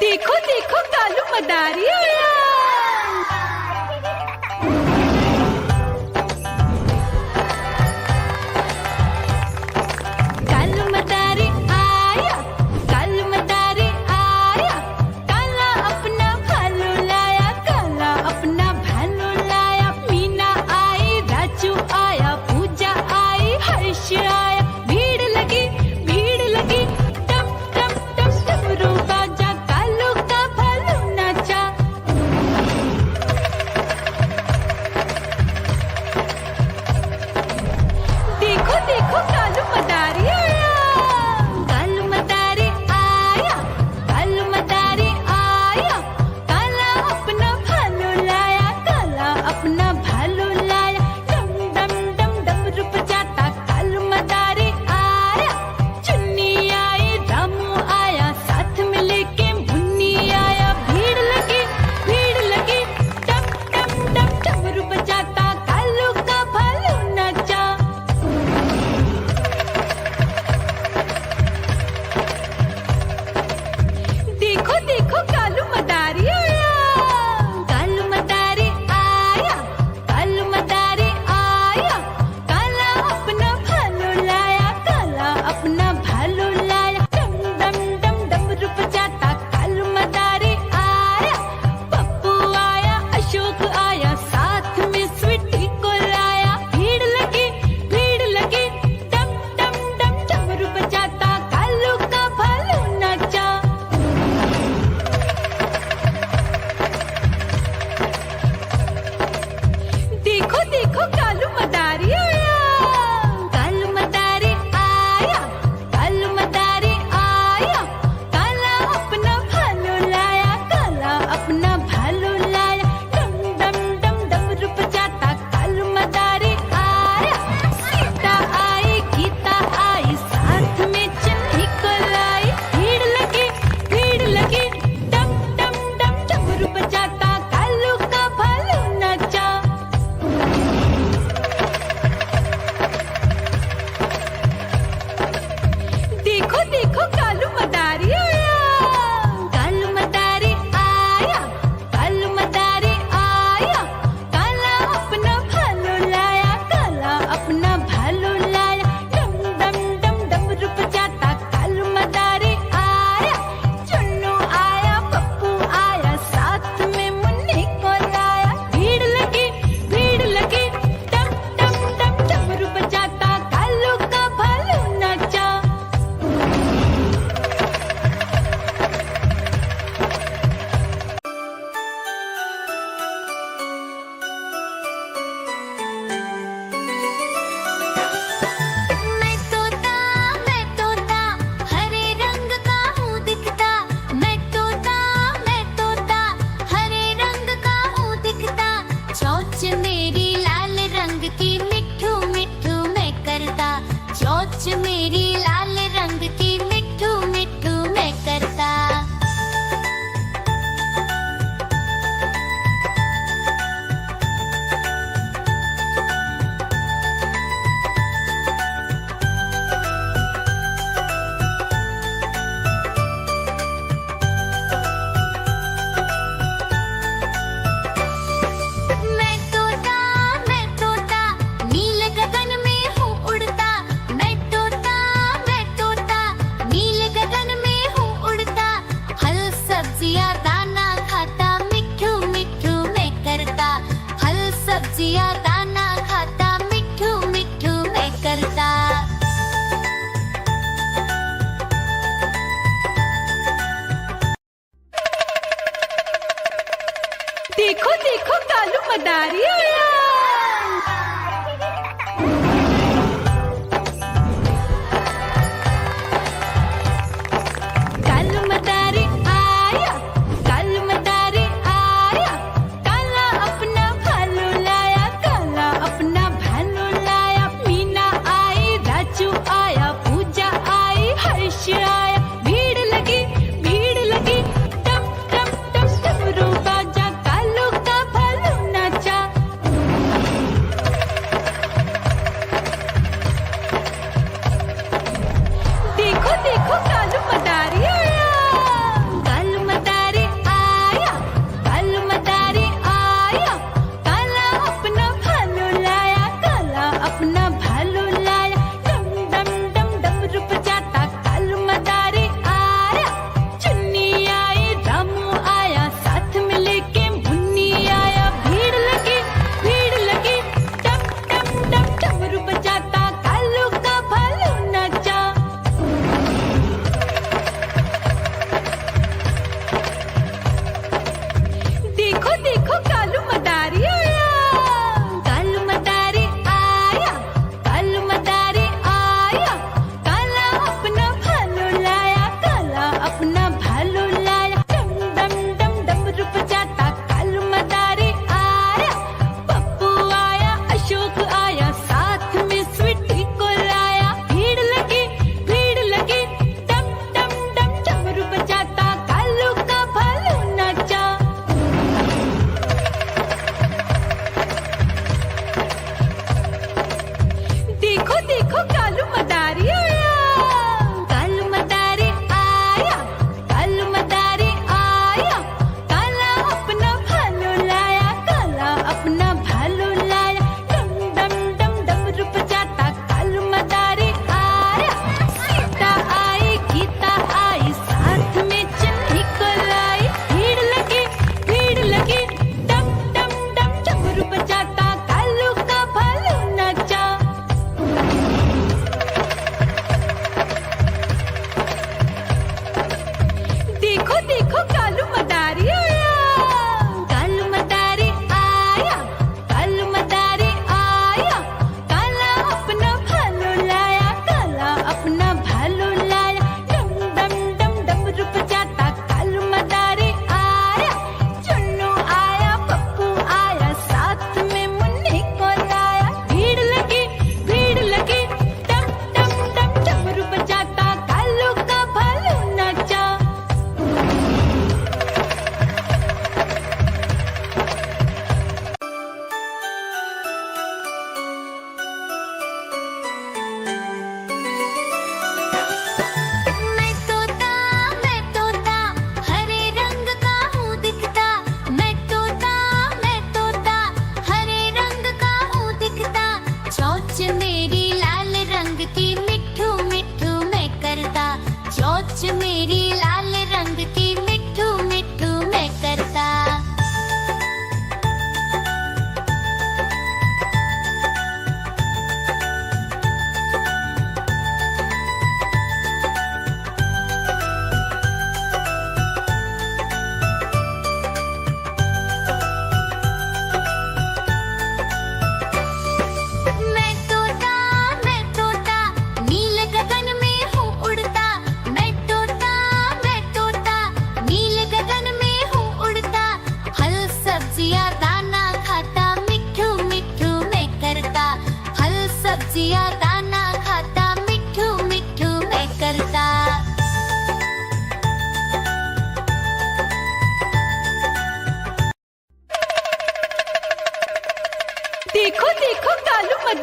देखो देखो कालू मदारी आया। कालू मदारी आया, कालू मदारी आया। काला अपना भालू लाया, काला अपना भालू लाया। मीना आई, राजू आया, पूजा आई, हर्ष आया। भीड़ लगी टम टम टम डमरू बाजा। कालू का भालू नाचा। देखो देखो कालू मदारी आया। कालू मदारी आया, कालू मदारी आया। काला अपना भालू लाया, काला अपना भालू लाया। डम डम डम डमरू बजाता कालू मदारी आया। चुन्नी आई, रामू आया, साथ में लेके मुन्नी आया। भीड़ लगी टम टम टम डमरू बजाता कालू का भालू नाचा। देखो देखो कालू मदारी आया। कालू मदारी आया, कालू मदारी आया। काला अपना भालू लाया, काला अपना भालू लाया। डम डम डम डमरू बजाता कालू मदारी आया। पप्पू आया, अशोक आया, साथ में स्वीटी को लाया। भीड़ लगी टम टम डम डमरू बजाता कालू का भालू नाचा। देखो देखो कालू मदारी आया। कालू मदारी आया, कालू मदारी आया। काला अपना भालू लाया, काला अपना भालू लाया। डम डम डम डमरू बजाता कालू मदारी आया। सीता आई, गीता आई, साथ में चन्नी को लाई। भीड़ लगी टम टम डम डमरू बजाता कालू का भालू नाचा। देखो देखो कालू मदारी आया। कालू मदारी आया, कालू मदारी आया। काला अपना भालू लाया, काला अपना भालू लाया। डम डम डम डमरू बजाता कालू मदारी आया। चुन्नू आया, पप्पू आया, साथ में मुन्नी को लाया। भीड़ लगी टम टम टम डमरू बजाता कालू का भालू नाचा। मैं तोता हरे रंग का हूँ दिखता। मैं तोता हरे रंग का हूँ दिखता। चोंच मेरी लाल रंग की मिठू मिठू मैं करता। चोंच मेरी लाल रंग की मिठू मिठू मैं करता। मैं तोता नील गगन में हूँ उड़ता। मैं तोता नील गगन में हूँ उड़ता। फल सब्जियाँ दाना खाता, मिठू मिठू मैं करता। फल सब्जियाँ दाना खाता, मिठू मिठू मैं करता। देखो देखो कालू मदारी आया। कालू मदारी आया, कालू मदारी आया। काला अपना भालू लाया, काला अपना भालू लाया। मीना आई, राजू आया, पूजा आई, हर्ष आया। भीड़ लगी टम टम टम डमरू बाजा। कालू का भालू नाचा।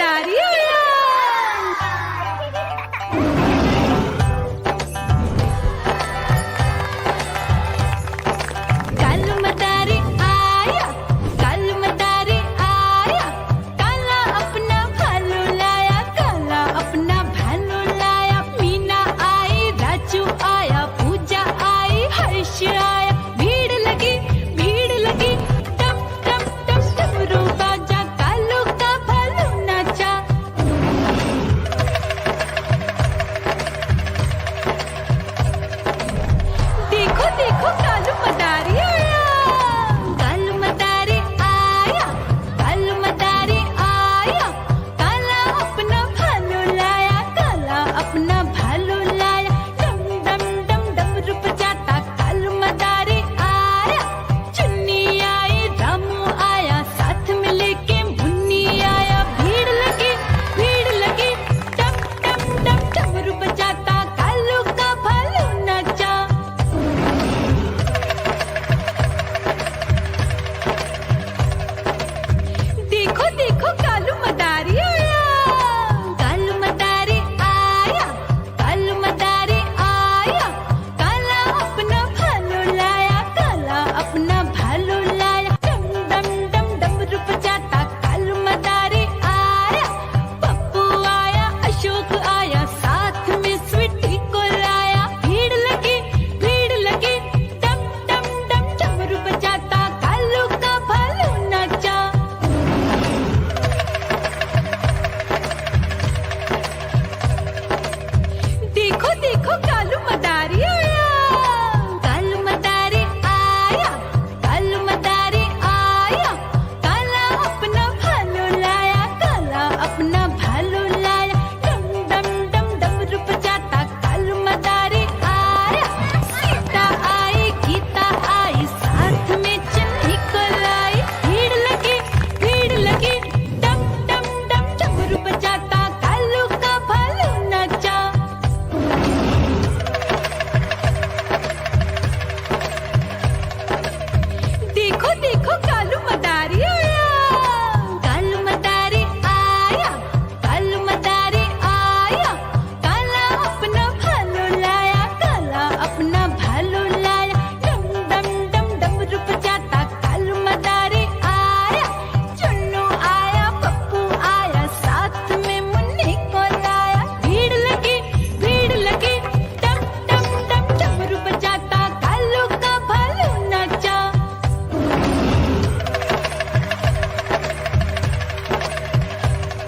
मदारी आया।